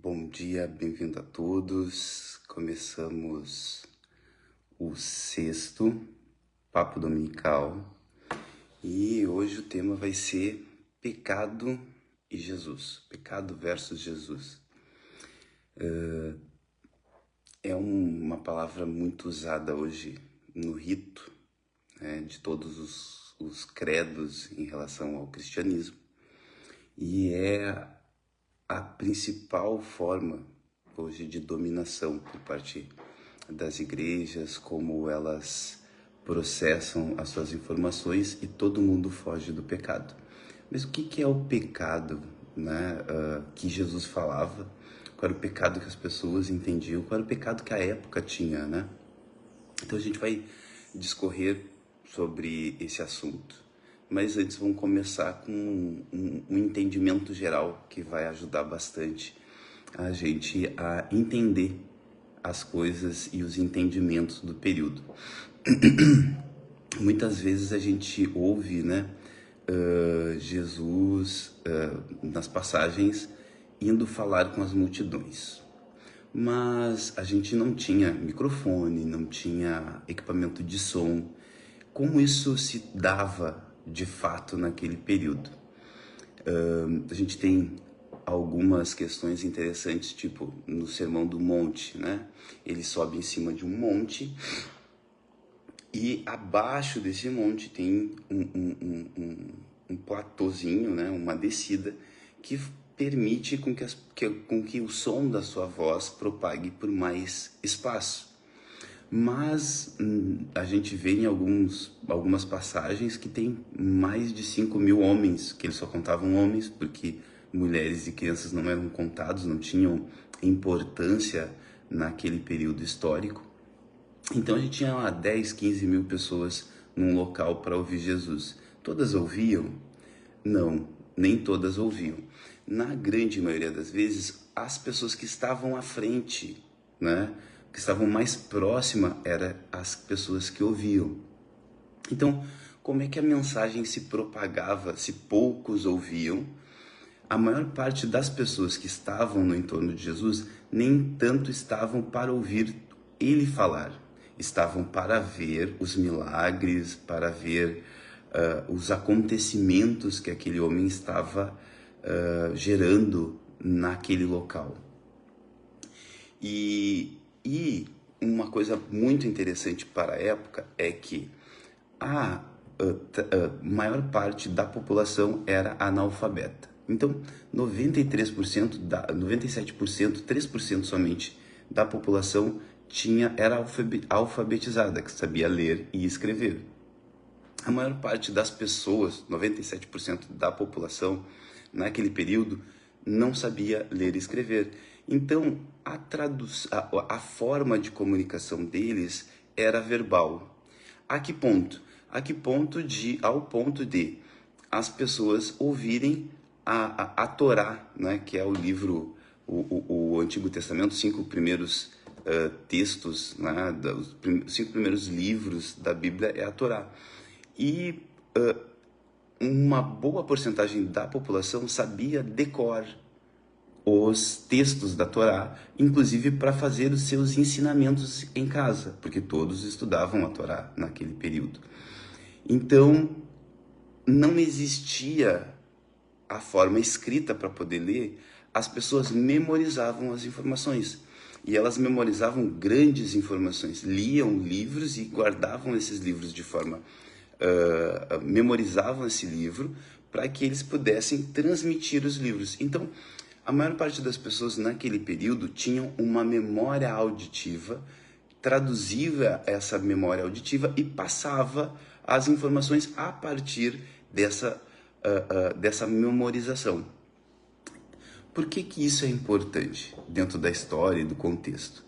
Bom dia, bem-vindo a todos. Começamos o sexto Papo Dominical e hoje o tema vai ser pecado e Jesus, pecado versus Jesus. É uma palavra muito usada hoje no rito, né, de todos os credos em relação ao cristianismo e é a principal forma hoje de dominação por parte das igrejas, como elas processam as suas informações e todo mundo foge do pecado. Mas o que é o pecado, né, que Jesus falava? Qual era o pecado que as pessoas entendiam? Qual era o pecado que a época tinha, né? Então a gente vai discorrer sobre esse assunto. Mas antes vamos começar com um entendimento geral que vai ajudar bastante a gente a entender as coisas e os entendimentos do período. Muitas vezes a gente ouve, né, Jesus nas passagens indo falar com as multidões. Mas a gente não tinha microfone, não tinha equipamento de som. Como isso se dava de fato naquele período? A gente tem algumas questões interessantes, tipo no Sermão do Monte, né? Ele sobe em cima de um monte e abaixo desse monte tem um platôzinho, né? Uma descida que permite com que o som da sua voz propague por mais espaço. Mas a gente vê em algumas passagens que tem mais de 5.000 homens, que eles só contavam homens, porque mulheres e crianças não eram contados, não tinham importância naquele período histórico. Então a gente tinha lá 10, 15 mil pessoas num local para ouvir Jesus. Todas ouviam? Não, nem todas ouviam. Na grande maioria das vezes, as pessoas que estavam à frente, né, que estavam mais próximas, eram as pessoas que ouviam. Então, como é que a mensagem se propagava se poucos ouviam? A maior parte das pessoas que estavam no entorno de Jesus nem tanto estavam para ouvir ele falar, estavam para ver os milagres, para ver os acontecimentos que aquele homem estava gerando naquele local. E uma coisa muito interessante para a época é que a maior parte da população era analfabeta. Então, 93%, 97%, 3% somente da população era alfabetizada, que sabia ler e escrever. A maior parte das pessoas, 97% da população, naquele período, não sabia ler e escrever. Então, a forma de comunicação deles era verbal. A que ponto? Ao ponto de as pessoas ouvirem a Torá, né, que é o livro, o Antigo Testamento, 5 primeiros textos, né, os 5 primeiros livros da Bíblia é a Torá. E uma boa porcentagem da população sabia decor os textos da Torá, inclusive para fazer os seus ensinamentos em casa, porque todos estudavam a Torá naquele período. Então, não existia a forma escrita para poder ler, as pessoas memorizavam as informações. E elas memorizavam grandes informações, liam livros e guardavam esses livros de forma... memorizavam esse livro para que eles pudessem transmitir os livros. Então, a maior parte das pessoas naquele período tinham uma memória auditiva, traduzia essa memória auditiva e passava as informações a partir dessa memorização. Por que isso é importante dentro da história e do contexto?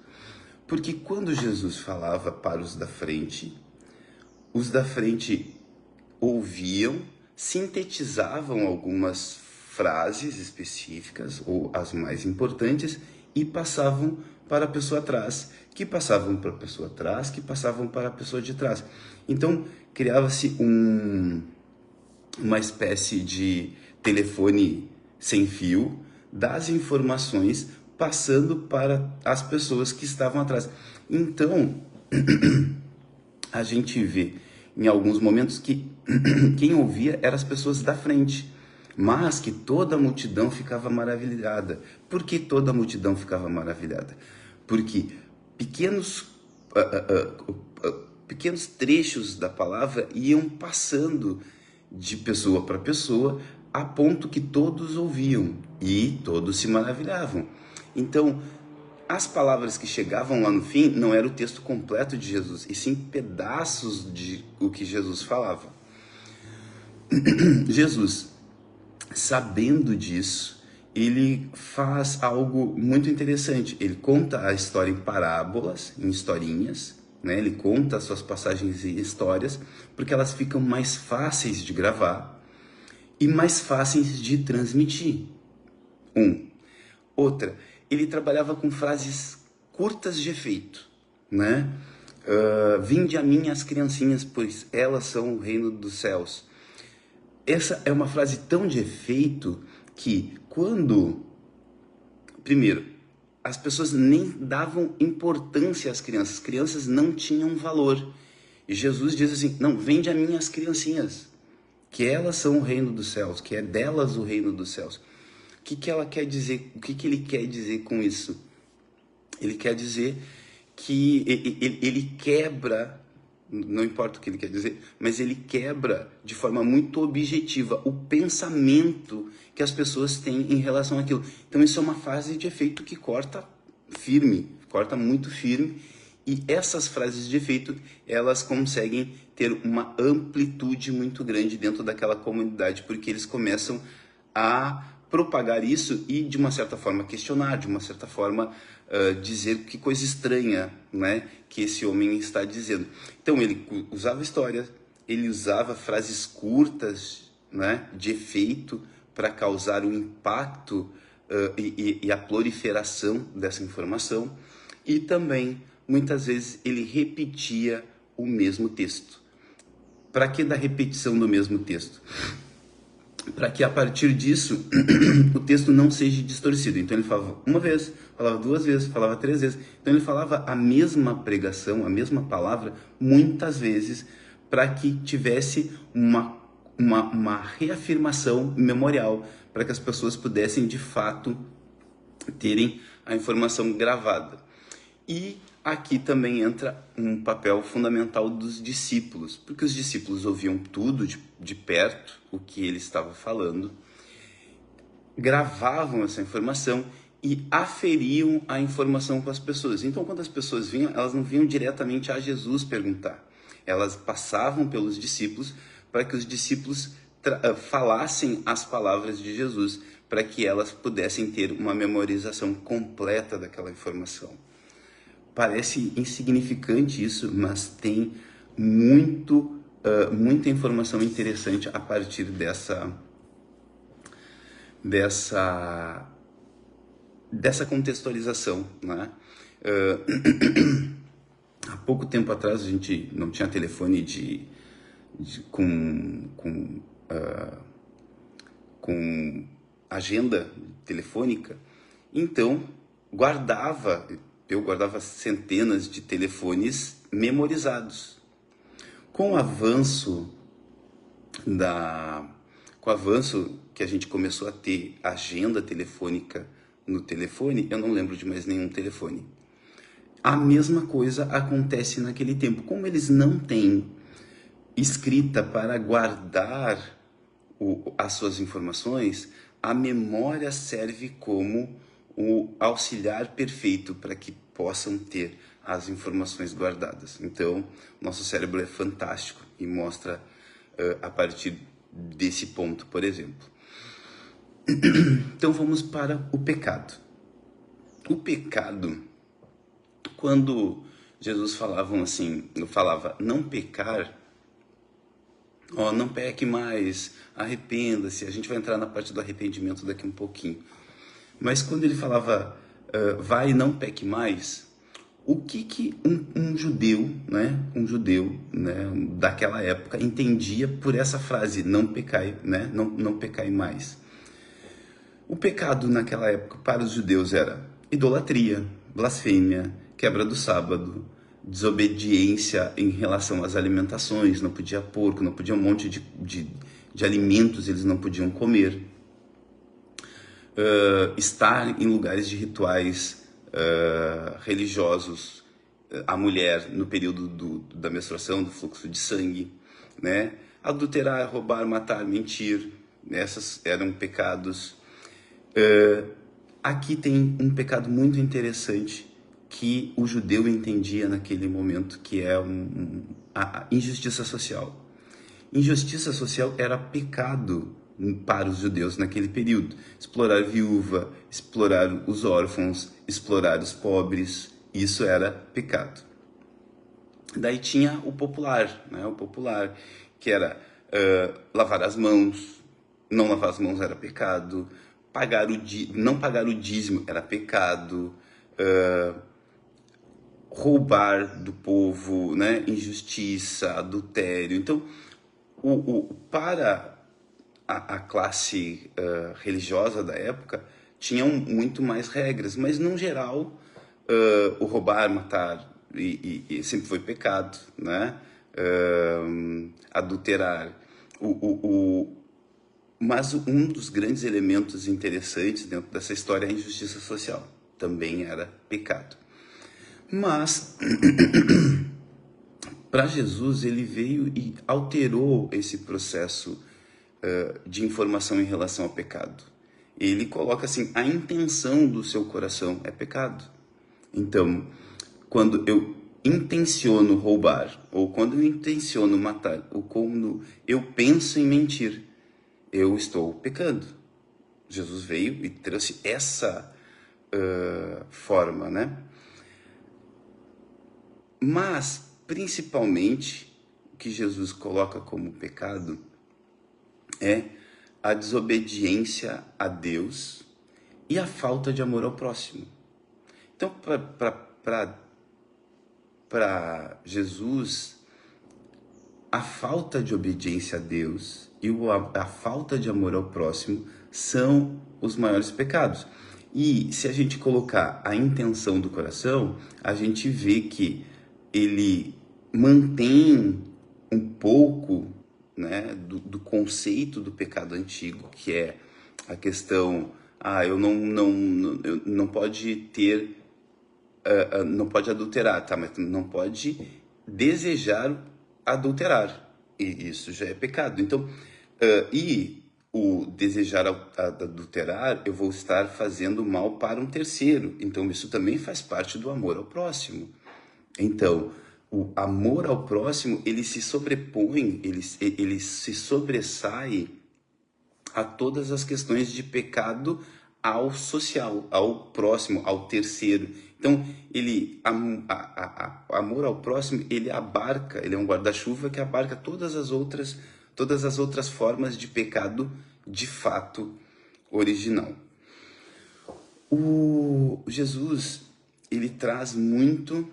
Porque quando Jesus falava para os da frente ouviam, sintetizavam algumas frases específicas, ou as mais importantes, e passavam para a pessoa atrás, que passavam para a pessoa atrás, que passavam para a pessoa de trás. Então, criava-se uma espécie de telefone sem fio das informações passando para as pessoas que estavam atrás. Então, a gente vê em alguns momentos que quem ouvia eram as pessoas da frente, mas que toda a multidão ficava maravilhada. Por que toda a multidão ficava maravilhada? Porque pequenos, pequenos trechos da palavra iam passando de pessoa para pessoa, a ponto que todos ouviam e todos se maravilhavam. Então, as palavras que chegavam lá no fim não era o texto completo de Jesus, e sim pedaços de o que Jesus falava. Jesus, sabendo disso, ele faz algo muito interessante. Ele conta a história em parábolas, em historinhas, né? Ele conta as suas passagens e histórias, porque elas ficam mais fáceis de gravar e mais fáceis de transmitir. Outra, ele trabalhava com frases curtas de efeito, né? Vinde a mim as criancinhas, pois elas são o reino dos céus. Essa é uma frase tão de efeito que primeiro, as pessoas nem davam importância às crianças não tinham valor. E Jesus diz assim, não, vinde a mim as criancinhas, que elas são o reino dos céus, que é delas o reino dos céus. O que ela quer dizer? O que ele quer dizer com isso? Ele quer dizer que ele quebra, não importa o que ele quer dizer, mas ele quebra de forma muito objetiva o pensamento que as pessoas têm em relação àquilo. Então isso é uma frase de efeito que corta firme, corta muito firme, e essas frases de efeito, elas conseguem ter uma amplitude muito grande dentro daquela comunidade, porque eles começam a propagar isso e, de uma certa forma, questionar, de uma certa forma, dizer que coisa estranha, né, que esse homem está dizendo. Então, ele usava histórias, ele usava frases curtas, né, de efeito, para causar um impacto e a proliferação dessa informação. E também, muitas vezes, ele repetia o mesmo texto. Para que da repetição do mesmo texto? Para que a partir disso o texto não seja distorcido. Então ele falava uma vez, falava duas vezes, falava três vezes. Então ele falava a mesma pregação, a mesma palavra, muitas vezes, para que tivesse uma reafirmação memorial, para que as pessoas pudessem de fato terem a informação gravada. E aqui também entra um papel fundamental dos discípulos, porque os discípulos ouviam tudo de perto, o que ele estava falando, gravavam essa informação e aferiam a informação com as pessoas. Então, quando as pessoas vinham, elas não vinham diretamente a Jesus perguntar. Elas passavam pelos discípulos para que os discípulos falassem as palavras de Jesus, para que elas pudessem ter uma memorização completa daquela informação. Parece insignificante isso, mas tem muita informação interessante a partir dessa contextualização, né? Há pouco tempo atrás a gente não tinha telefone com agenda telefônica, então eu guardava centenas de telefones memorizados. Com o avanço que a gente começou a ter agenda telefônica no telefone, eu não lembro de mais nenhum telefone. A mesma coisa acontece naquele tempo. Como eles não têm escrita para guardar as suas informações, a memória serve como o auxiliar perfeito para que possam ter as informações guardadas. Então, nosso cérebro é fantástico e mostra a partir desse ponto, por exemplo. Então, vamos para o pecado. O pecado, quando Jesus falava não pecar, não peque mais, arrependa-se. A gente vai entrar na parte do arrependimento daqui um pouquinho. Mas quando ele falava, vai e não peque mais, o que um judeu, né, daquela época entendia por essa frase, não pecai, né, não pecai mais? O pecado naquela época para os judeus era idolatria, blasfêmia, quebra do sábado, desobediência em relação às alimentações, não podia porco, não podia um monte de alimentos, eles não podiam comer. Estar em lugares de rituais religiosos, a mulher no período da menstruação, do fluxo de sangue, né? Adulterar, roubar, matar, mentir, essas eram pecados. Aqui tem um pecado muito interessante que o judeu entendia naquele momento, que é a injustiça social. Injustiça social era pecado para os judeus naquele período. Explorar viúva, explorar os órfãos, explorar os pobres, isso era pecado. Daí tinha o popular, né? O popular, que era lavar as mãos, não lavar as mãos era pecado, não pagar o dízimo era pecado, roubar do povo, né? Injustiça, adultério. Então, para a classe religiosa da época, tinham muito mais regras, mas no geral, o roubar, matar, e sempre foi pecado, né? Adulterar. Mas um dos grandes elementos interessantes dentro dessa história é a injustiça social. Também era pecado. Mas para Jesus, ele veio e alterou esse processo de informação em relação ao pecado. Ele coloca assim, a intenção do seu coração é pecado. Então, quando eu intenciono roubar, ou quando eu intenciono matar, ou quando eu penso em mentir, eu estou pecando. Jesus veio e trouxe essa forma, né? Mas, principalmente, o que Jesus coloca como pecado é a desobediência a Deus e a falta de amor ao próximo. Então, para Jesus, a falta de obediência a Deus e a falta de amor ao próximo são os maiores pecados. E se a gente colocar a intenção do coração, a gente vê que ele mantém um pouco, né, do conceito do pecado antigo, que é a questão, eu não pode ter, não pode adulterar, tá? Mas não pode desejar adulterar, e isso já é pecado. Então, e o desejar adulterar, eu vou estar fazendo mal para um terceiro. Então, isso também faz parte do amor ao próximo. Então, o amor ao próximo, ele se sobrepõe, ele se sobressai a todas as questões de pecado ao social, ao próximo, ao terceiro. Então, amor ao próximo, ele abarca, ele é um guarda-chuva que abarca todas as outras formas de pecado de fato original. O Jesus, ele traz muito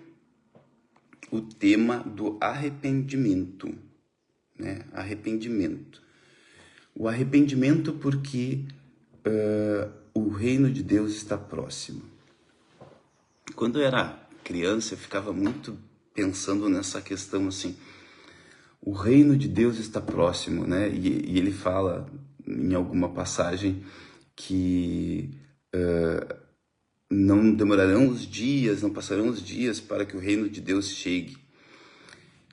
o tema do arrependimento, né? Arrependimento. O arrependimento porque o reino de Deus está próximo. Quando eu era criança, eu ficava muito pensando nessa questão assim, o reino de Deus está próximo, né? E ele fala em alguma passagem que não demorarão os dias, não passarão os dias para que o reino de Deus chegue.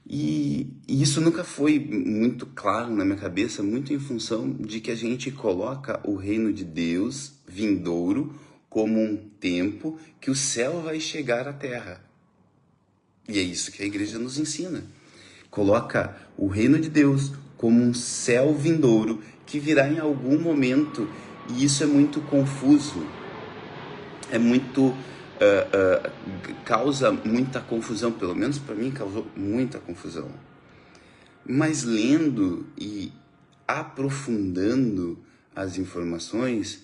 E isso nunca foi muito claro na minha cabeça, muito em função de que a gente coloca o reino de Deus vindouro como um tempo que o céu vai chegar à terra. E é isso que a igreja nos ensina. Coloca o reino de Deus como um céu vindouro que virá em algum momento, e isso é muito confuso. É muito causa muita confusão, pelo menos para mim causou muita confusão. Mas lendo e aprofundando as informações,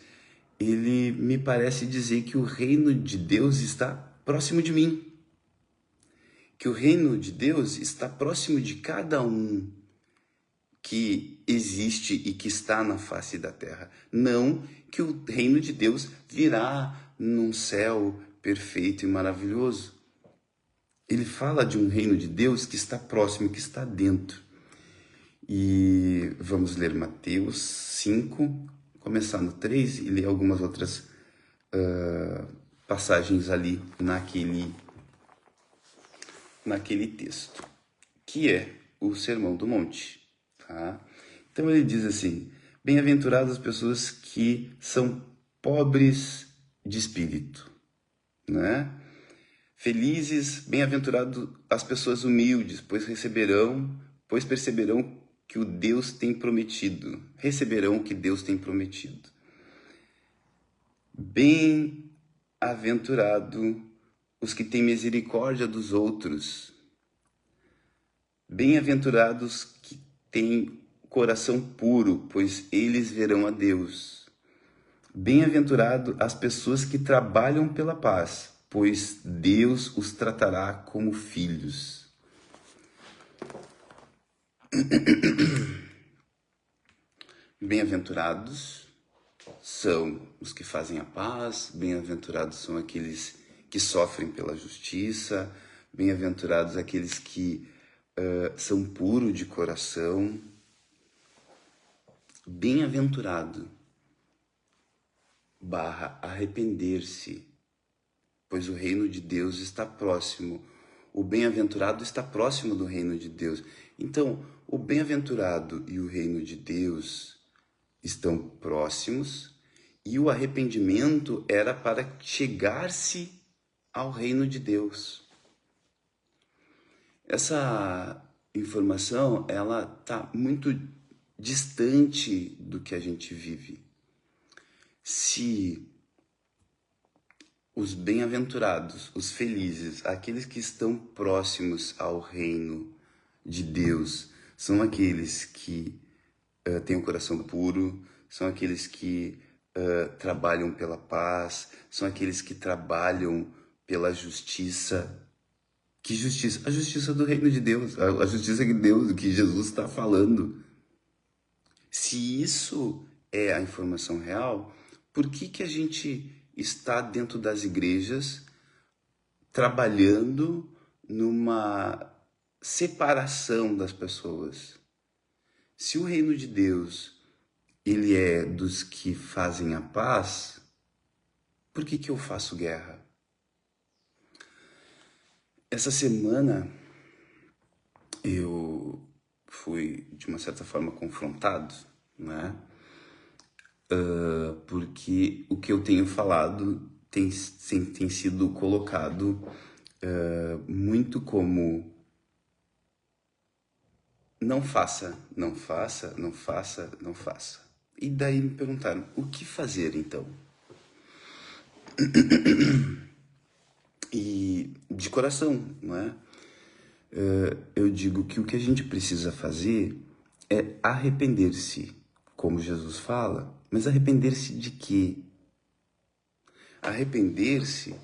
ele me parece dizer que o reino de Deus está próximo de mim. Que o reino de Deus está próximo de cada um que existe e que está na face da terra. Não que o reino de Deus virá num céu perfeito e maravilhoso. Ele fala de um reino de Deus que está próximo, que está dentro. E vamos ler Mateus 5, começar no 3 e ler algumas outras passagens ali naquele texto, que é o Sermão do Monte. Tá? Então ele diz assim: bem-aventuradas as pessoas que são pobres de espírito, né? Felizes, bem-aventurados as pessoas humildes, pois perceberão que o Deus tem prometido, receberão o que Deus tem prometido. Bem-aventurado os que têm misericórdia dos outros. Bem-aventurados que têm coração puro, pois eles verão a Deus. Bem-aventurado as pessoas que trabalham pela paz, pois Deus os tratará como filhos. Bem-aventurados são os que fazem a paz, bem-aventurados são aqueles que sofrem pela justiça, bem-aventurados aqueles que são puros de coração. Bem-aventurado / arrepender-se, pois o reino de Deus está próximo. O bem-aventurado está próximo do reino de Deus. Então, o bem-aventurado e o reino de Deus estão próximos, e o arrependimento era para chegar-se ao reino de Deus. Essa informação, ela está muito distante do que a gente vive. Se os bem-aventurados, os felizes, aqueles que estão próximos ao reino de Deus, são aqueles que têm o coração puro, são aqueles que trabalham pela paz, são aqueles que trabalham pela justiça. Que justiça? A justiça do reino de Deus, a justiça que Deus, que Jesus está falando. Se isso é a informação real, por que a gente está dentro das igrejas trabalhando numa separação das pessoas? Se o reino de Deus, ele é dos que fazem a paz, por que eu faço guerra? Essa semana eu fui, de uma certa forma, confrontado, né? Porque o que eu tenho falado tem sido colocado muito como não faça, não faça, não faça, não faça. E daí me perguntaram, o que fazer então? E de coração, não é? Eu digo que o que a gente precisa fazer é arrepender-se, como Jesus fala, mas arrepender-se de quê? Arrepender-se,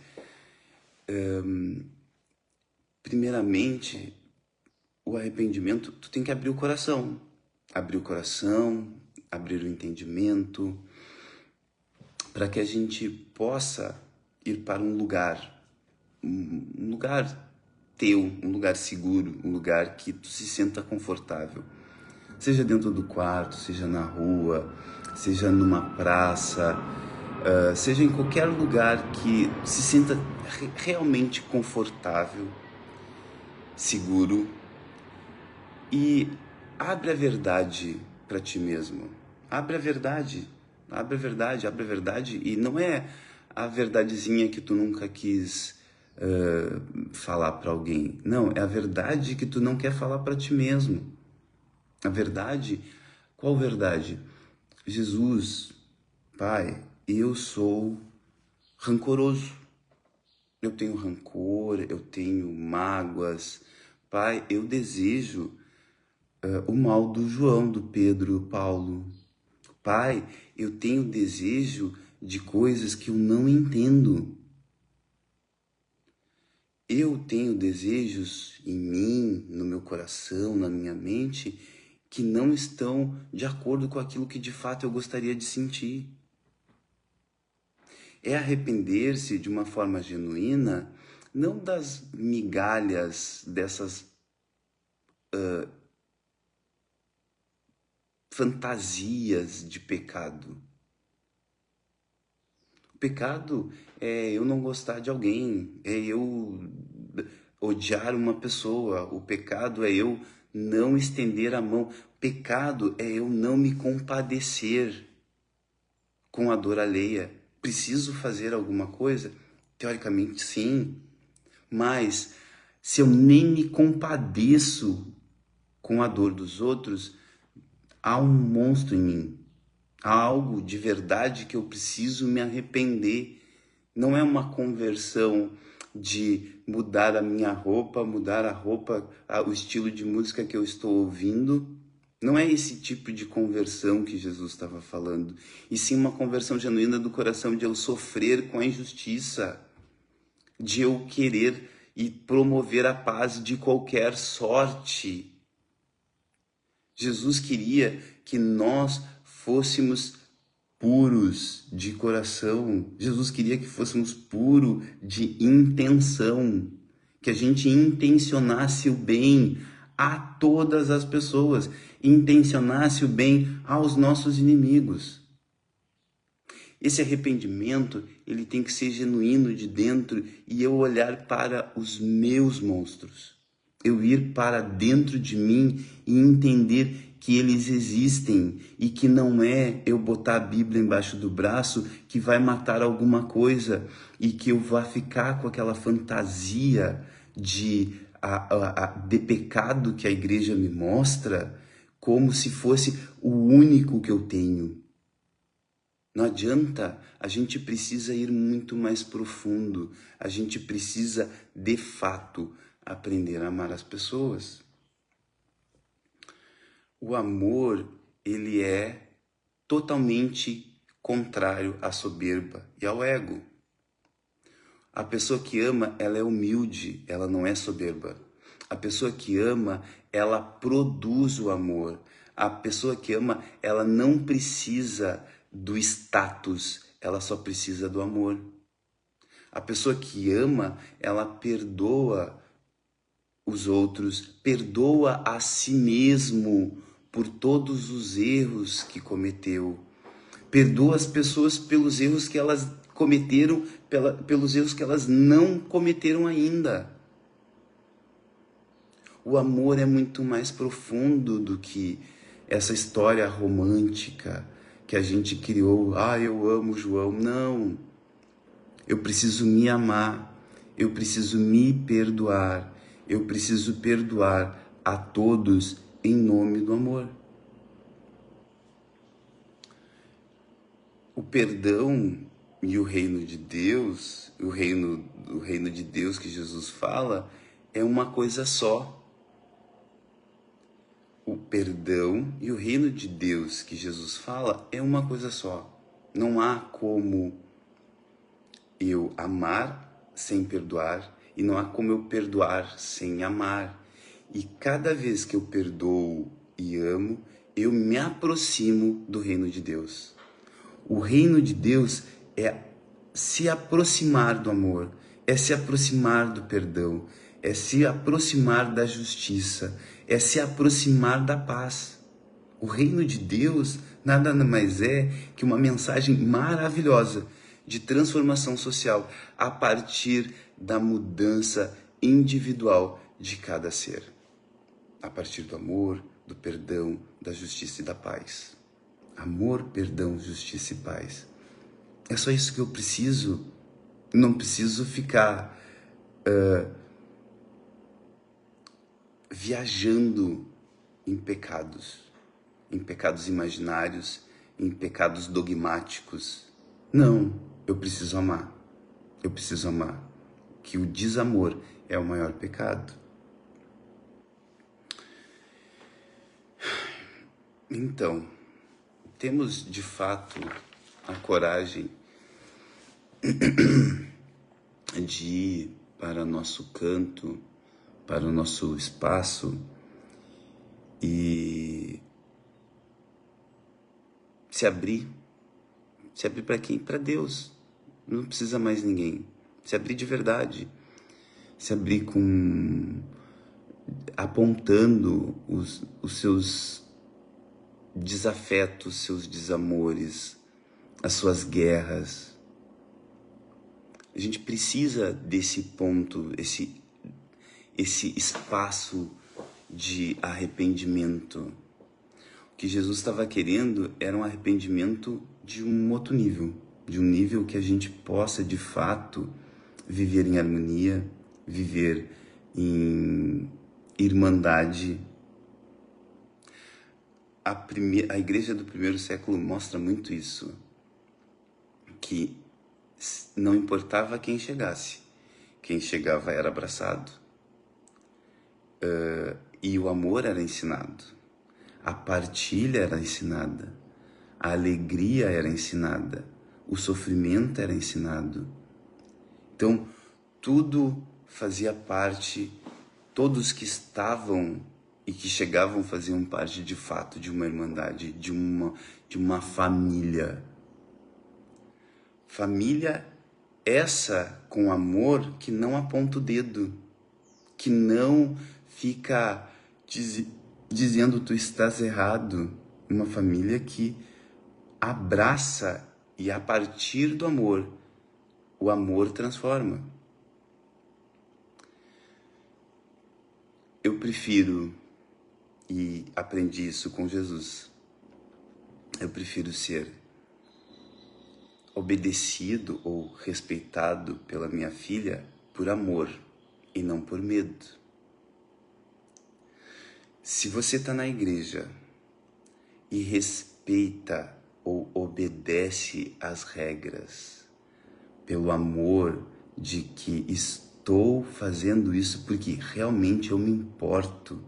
primeiramente, o arrependimento, tu tem que abrir o coração. Abrir o coração, abrir o entendimento, para que a gente possa ir para um lugar teu, um lugar seguro, um lugar que tu se sinta confortável. Seja dentro do quarto, seja na rua, seja numa praça, seja em qualquer lugar que se sinta realmente confortável, seguro, e abre a verdade para ti mesmo. Abre a verdade, abre a verdade, abre a verdade, e não é a verdadezinha que tu nunca quis falar para alguém. Não, é a verdade que tu não quer falar para ti mesmo. A verdade, qual verdade? Jesus, Pai, eu sou rancoroso. Eu tenho rancor, eu tenho mágoas. Pai, eu desejo o mal do João, do Pedro, Paulo. Pai, eu tenho desejo de coisas que eu não entendo. Eu tenho desejos em mim, no meu coração, na minha mente, que não estão de acordo com aquilo que de fato eu gostaria de sentir. É arrepender-se de uma forma genuína, não das migalhas dessas fantasias de pecado. O pecado é eu não gostar de alguém, é eu odiar uma pessoa. O pecado é eu não estender a mão. O pecado é eu não me compadecer com a dor alheia. Preciso fazer alguma coisa? Teoricamente, sim. Mas se eu nem me compadeço com a dor dos outros, há um monstro em mim. Há algo de verdade que eu preciso me arrepender. Não é uma conversão de mudar a minha roupa, mudar a roupa, o estilo de música que eu estou ouvindo. Não é esse tipo de conversão que Jesus estava falando. E sim uma conversão genuína do coração, de eu sofrer com a injustiça, de eu querer e promover a paz de qualquer sorte. Jesus queria que nós fôssemos puros de coração. Jesus queria que fôssemos puros de intenção, que a gente intencionasse o bem a todas as pessoas, intencionasse o bem aos nossos inimigos. Esse arrependimento, ele tem que ser genuíno de dentro e eu olhar para os meus monstros. Eu ir para dentro de mim e entender que eles existem e que não é eu botar a Bíblia embaixo do braço que vai matar alguma coisa e que eu vá ficar com aquela fantasia de pecado que a igreja me mostra como se fosse o único que eu tenho. Não adianta, a gente precisa ir muito mais profundo, a gente precisa, de fato, aprender a amar as pessoas. O amor, ele é totalmente contrário à soberba e ao ego. A pessoa que ama, ela é humilde, ela não é soberba. A pessoa que ama, ela produz o amor. A pessoa que ama, ela não precisa do status, ela só precisa do amor. A pessoa que ama, ela perdoa os outros, perdoa a si mesmo por todos os erros que cometeu. Perdoa as pessoas pelos erros que elas cometeram, pelos erros que elas não cometeram ainda. O amor é muito mais profundo do que essa história romântica que a gente criou. Ah, eu amo João. Não. Eu preciso me amar. Eu preciso me perdoar. Eu preciso perdoar a todos em nome do amor. O perdão e o reino de Deus, o reino de Deus que Jesus fala, é uma coisa só. O perdão e o reino de Deus que Jesus fala é uma coisa só. Não há como eu amar sem perdoar e não há como eu perdoar sem amar. E cada vez que eu perdoo e amo, eu me aproximo do reino de Deus. O reino de Deus é se aproximar do amor, é se aproximar do perdão, é se aproximar da justiça, é se aproximar da paz. O reino de Deus nada mais é que uma mensagem maravilhosa de transformação social a partir da mudança individual de cada ser. A partir do amor, do perdão, da justiça e da paz. Amor, perdão, justiça e paz. É só isso que eu preciso. Não preciso ficar viajando em pecados imaginários, em pecados dogmáticos. Não, eu preciso amar. Eu preciso amar. Que o desamor é o maior pecado. Então, temos de fato a coragem de ir para nosso canto, para o nosso espaço e se abrir para quem? Para Deus. Não precisa mais ninguém. Se abrir de verdade. Se abrir apontando os seus desafetos, seus desamores, as suas guerras. A gente precisa desse ponto, esse espaço de arrependimento. O que Jesus estava querendo era um arrependimento de um outro nível, de um nível que a gente possa, de fato, viver em harmonia, viver em irmandade. A igreja do primeiro século mostra muito isso, que não importava quem chegasse, quem chegava era abraçado, e o amor era ensinado, a partilha era ensinada, a alegria era ensinada, o sofrimento era ensinado. Então, tudo fazia parte, todos que estavam e que chegavam faziam parte de fato de uma irmandade, de uma família. Família essa com amor que não aponta o dedo, que não fica dizendo tu estás errado. Uma família que abraça e a partir do amor, o amor transforma. Eu prefiro, e aprendi isso com Jesus, eu prefiro ser obedecido ou respeitado pela minha filha por amor e não por medo. Se você está na igreja e respeita ou obedece às regras pelo amor de que estou fazendo isso porque realmente eu me importo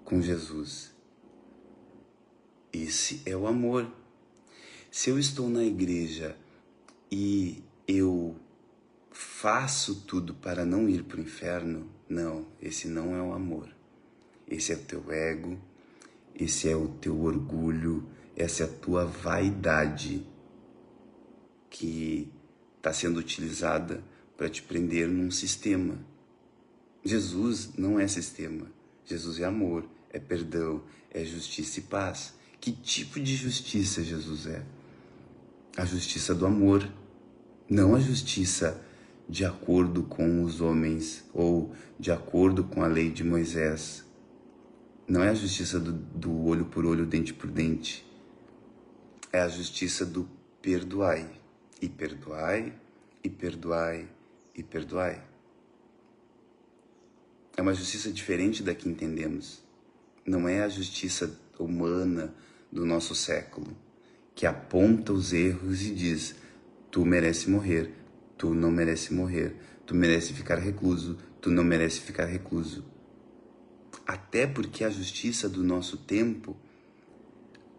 com Jesus, esse é o amor. Se eu estou na igreja e eu faço tudo para não ir para o inferno, não, esse não é o amor. Esse é o teu ego, esse é o teu orgulho, essa é a tua vaidade que está sendo utilizada para te prender num sistema. Jesus não é sistema. Jesus é amor, é perdão, é justiça e paz. Que tipo de justiça Jesus é? A justiça do amor, não a justiça de acordo com os homens ou de acordo com a lei de Moisés. Não é a justiça do olho por olho, dente por dente. É a justiça do perdoai. E perdoai, e perdoai, e perdoai. É uma justiça diferente da que entendemos. Não é a justiça humana do nosso século, que aponta os erros e diz: tu merece morrer, tu não merece morrer, tu merece ficar recluso, tu não merece ficar recluso. Até porque a justiça do nosso tempo,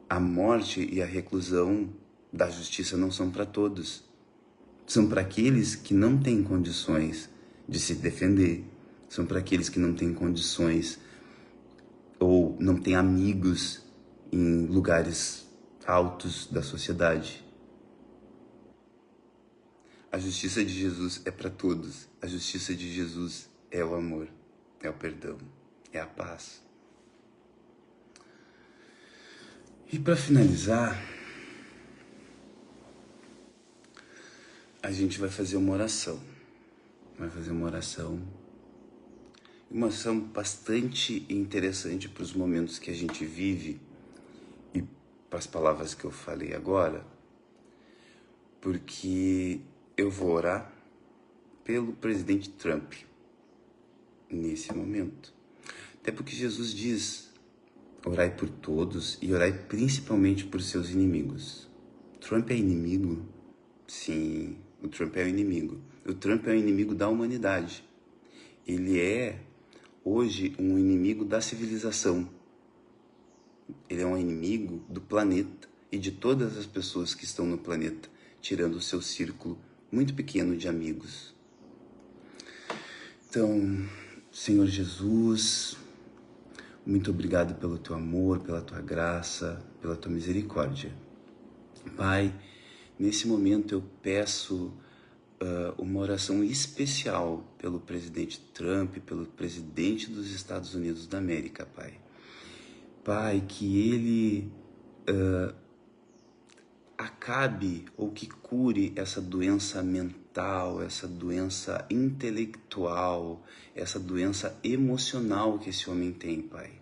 a morte e a reclusão da justiça não são para todos. São para aqueles que não têm condições de se defender. São para aqueles que não têm condições ou não têm amigos em lugares altos da sociedade. A justiça de Jesus é para todos. A justiça de Jesus é o amor, é o perdão, é a paz. E para finalizar, a gente vai fazer uma oração. Uma oração bastante interessante para os momentos que a gente vive e para as palavras que eu falei agora, porque eu vou orar pelo presidente Trump nesse momento. Até porque Jesus diz: orai por todos e orai principalmente por seus inimigos. Trump é inimigo? Sim, o Trump é o inimigo. O Trump é o inimigo da humanidade. Ele é, hoje, um inimigo da civilização. Ele é um inimigo do planeta e de todas as pessoas que estão no planeta, tirando o seu círculo muito pequeno de amigos. Então, Senhor Jesus, Muito obrigado pelo teu amor, pela tua graça, pela tua misericórdia. Pai, nesse momento eu peço uma oração especial pelo presidente Trump, pelo presidente dos Estados Unidos da América, Pai. Pai, que ele acabe ou que cure essa doença mental, essa doença intelectual, essa doença emocional que esse homem tem, Pai.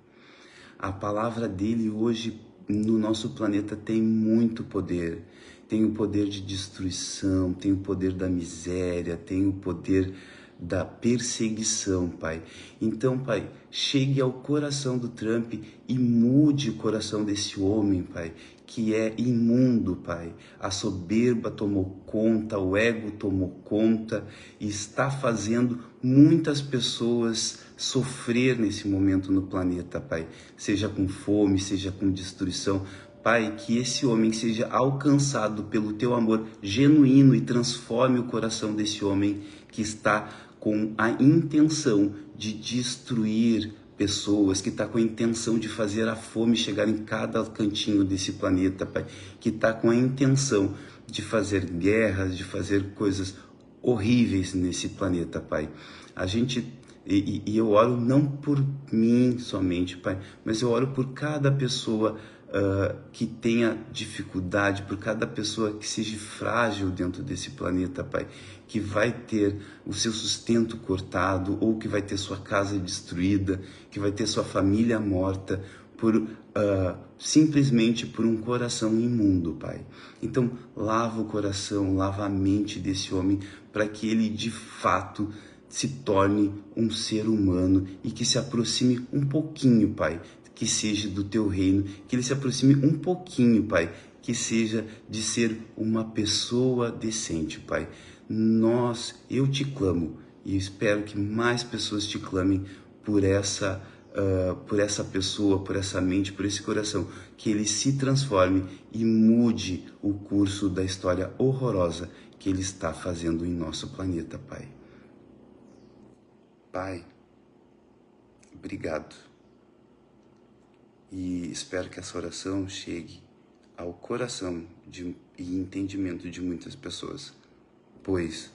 A palavra dele hoje no nosso planeta tem muito poder. Tem o poder de destruição, tem o poder da miséria, tem o poder da perseguição, Pai. Então, Pai, chegue ao coração do Trump e mude o coração desse homem, Pai, que é imundo, Pai. A soberba tomou conta, o ego tomou conta e está fazendo muitas pessoas sofrer nesse momento no planeta, Pai. Seja com fome, seja com destruição. Pai, que esse homem seja alcançado pelo teu amor genuíno e transforme o coração desse homem que está com a intenção de destruir pessoas, que está com a intenção de fazer a fome chegar em cada cantinho desse planeta, Pai, que está com a intenção de fazer guerras, de fazer coisas horríveis nesse planeta, Pai. E eu oro não por mim somente, Pai, mas eu oro por cada pessoa que tenha dificuldade, por cada pessoa que seja frágil dentro desse planeta, Pai, que vai ter o seu sustento cortado ou que vai ter sua casa destruída, que vai ter sua família morta simplesmente por um coração imundo, Pai. Então, lava o coração, lava a mente desse homem para que ele de fato se torne um ser humano e que se aproxime um pouquinho, Pai, que seja do teu reino, que ele se aproxime um pouquinho, Pai, que seja de ser uma pessoa decente, Pai. Eu te clamo e espero que mais pessoas te clamem por essa pessoa, por essa mente, por esse coração, que ele se transforme e mude o curso da história horrorosa que ele está fazendo em nosso planeta, Pai. Pai, obrigado. E espero que essa oração chegue ao coração e entendimento de muitas pessoas, pois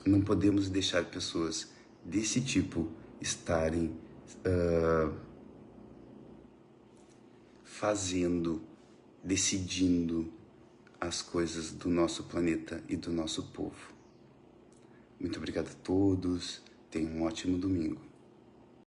não podemos deixar pessoas desse tipo estarem decidindo as coisas do nosso planeta e do nosso povo. Muito obrigado a todos, tenham um ótimo domingo.